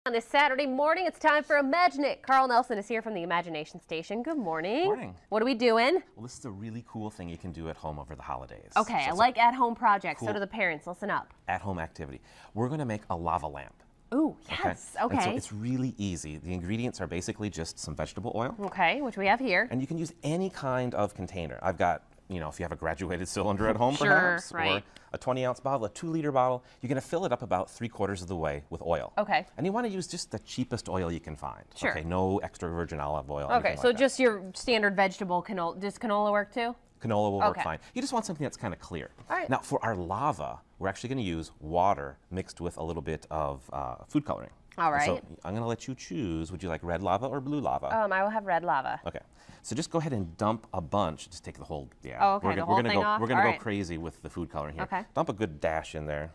On this Saturday morning, it's time for Imagine It. Carl Nelson is here from the Imagination Station. Good morning. Morning. What are we doing? Well, this is a really cool thing you can do at home over the holidays. Okay, So I like at-home projects. cool So do the parents. Listen up. at-home activity. We're going to make a lava lamp. Ooh, yes. And so Okay. it's really easy. The ingredients are basically just some vegetable oil. Okay, which we have here. And you can use any kind of container. I've got, if you have a graduated cylinder at home, Sure, perhaps, right. or a 20-ounce bottle, a 2-liter bottle, you're going to fill it up about 3/4 of the way with oil. Okay. And you want to use just the cheapest oil you can find. Sure. Okay, no extra virgin olive oil. Okay, anything so like that. just your standard vegetable canola. Does canola work too? Canola will work Okay. fine. You just want something that's kind of clear. All right. Now, for our lava, we're actually going to use water mixed with a little bit of food coloring. All And So right. I'm going to let you choose. Would you like red lava or blue lava? I will have red lava. Okay. So just go ahead and dump a bunch. Just take the whole. Yeah. Oh, okay, the whole thing off? We're going to All go right. crazy with the food coloring here. Okay. Dump a good dash in there.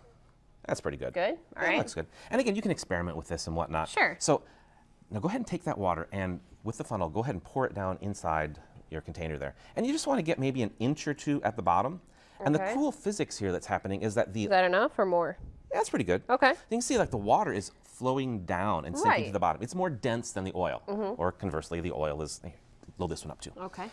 That's pretty good. Good? All That right. looks good. And again, you can experiment with this and whatnot. Sure. So now go ahead and take that water and with the funnel, go ahead and pour it down inside your container there. And you just want to get maybe an inch or two at the bottom. And the Okay. cool physics here that's happening is that Is that enough or more? that's pretty good. Okay. You can see like the water is flowing down and sinking Right. to the bottom. It's more dense than the oil. Or conversely, the oil is, here, load this one up too. Okay.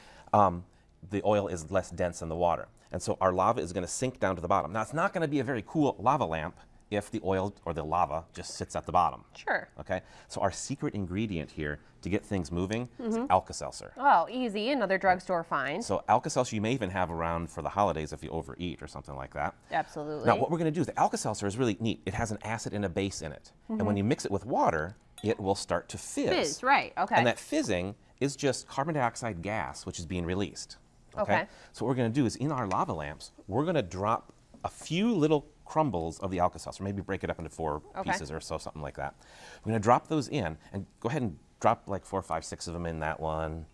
The oil is less dense than the water. And so our lava is going to sink down to the bottom. Now, it's not going to be a very cool lava lamp if the oil or the lava just sits at the bottom. Sure. Okay? So our secret ingredient here to get things moving is Alka-Seltzer. Oh, easy. Another drugstore find. So Alka-Seltzer you may even have around for the holidays if you overeat or something like that. Absolutely. Now, what we're going to do is the Alka-Seltzer is really neat. It has an acid and a base in it. And when you mix it with water, it will start to fizz. Fizz, right. Okay. And that fizzing is just carbon dioxide gas, which is being released. Okay. So what we're going to do is in our lava lamps, we're going to drop a few little crumbles of the Alka-Seltzer, maybe break it up into 4 Okay. pieces or so, something like that. We're going to drop those in and go ahead and drop like 4, 5, 6 of them in that one.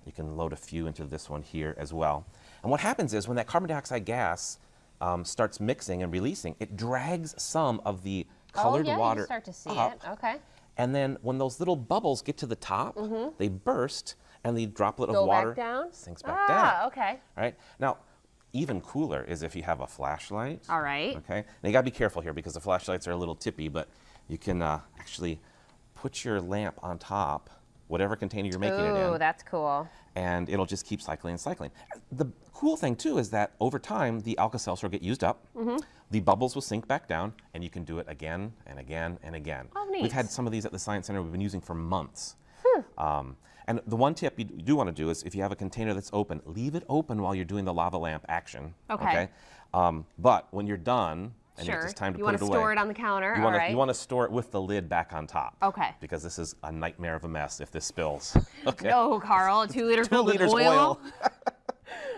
You can load a few into this one here as well. And what happens is when that carbon dioxide gas starts mixing and releasing, it drags some of the colored oh, yeah, water you start to see up. it. Okay. And then when those little bubbles get to the top, they burst, and the droplet Go of water back down? sinks back down. Okay. All right. Now, even cooler is if you have a flashlight. All right. Okay. Now you gotta be careful here because the flashlights are a little tippy, but you can actually put your lamp on top, whatever container you're making it Ooh, in, that's cool. and it'll just keep cycling and cycling. The cool thing too is that over time the Alka-Seltzer will get used up. The bubbles will sink back down, and you can do it again and again and again. Oh, neat. We've had some of these at the Science Center we've been using for months. And the one tip you do want to do is if you have a container that's open, leave it open while you're doing the lava lamp action. Okay. But when you're done and Sure. it's time to You put want it to away, store it on the counter. you All want right. to store it with the lid back on top. Okay. Because this is a nightmare of a mess if this spills. Okay. No, Carl, a 2 liter 2 filled with liters oil.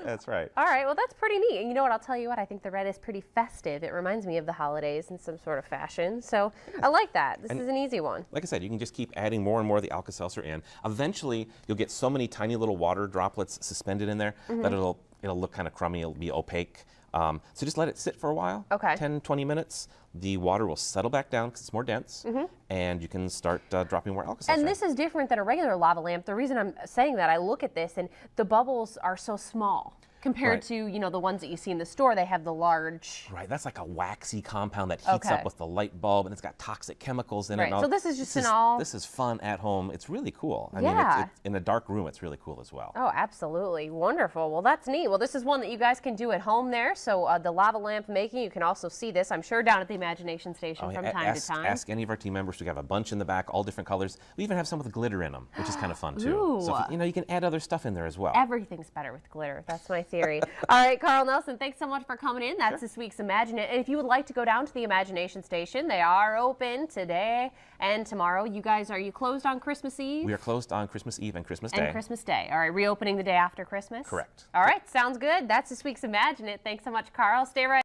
That's right. All right, well, that's pretty neat. And you know what? I'll tell you what, I think the red is pretty festive. It reminds me of the holidays in some sort of fashion. So I like that. This is an easy one. Like I said, you can just keep adding more and more of the Alka-Seltzer in. Eventually, you'll get so many tiny little water droplets suspended in there that it'll look kind of crummy. It'll be opaque. So just let it sit for a while. Okay. 10, 20 minutes. The water will settle back down because it's more dense, and you can start dropping more Alka-Seltzer. And in. this is different than a regular lava lamp. The reason I'm saying that, I look at this and the bubbles are so small compared Right. to, you know, the ones that you see in the store. They have the large. Right, that's like a waxy compound that heats Okay. up with the light bulb, and it's got toxic chemicals in it. Right, and all. so this is just an all- This is fun at home. It's really cool. I Yeah. mean, it's in a dark room, it's really cool as well. Oh, absolutely. Wonderful. Well, that's neat. Well, this is one that you guys can do at home there. So the lava lamp making, you can also see this, I'm sure, down at the Imagination Station Oh, yeah, from time to time. Ask any of our team members. We have a bunch in the back, all different colors. We even have some with glitter in them, which is kind of fun too. Ooh. So if you can add other stuff in there as well. Everything's better with glitter. That's my theory. All right, Carl Nelson, thanks so much for coming in. That's this week's Imagine It. And if you would like to go down to the Imagination Station, they are open today and tomorrow. Are you closed on Christmas Eve? We are closed on Christmas Eve and Christmas Day. And Christmas Day. All right, reopening the day after Christmas? Correct. All right, sounds good. That's this week's Imagine It. Thanks so much, Carl. Stay right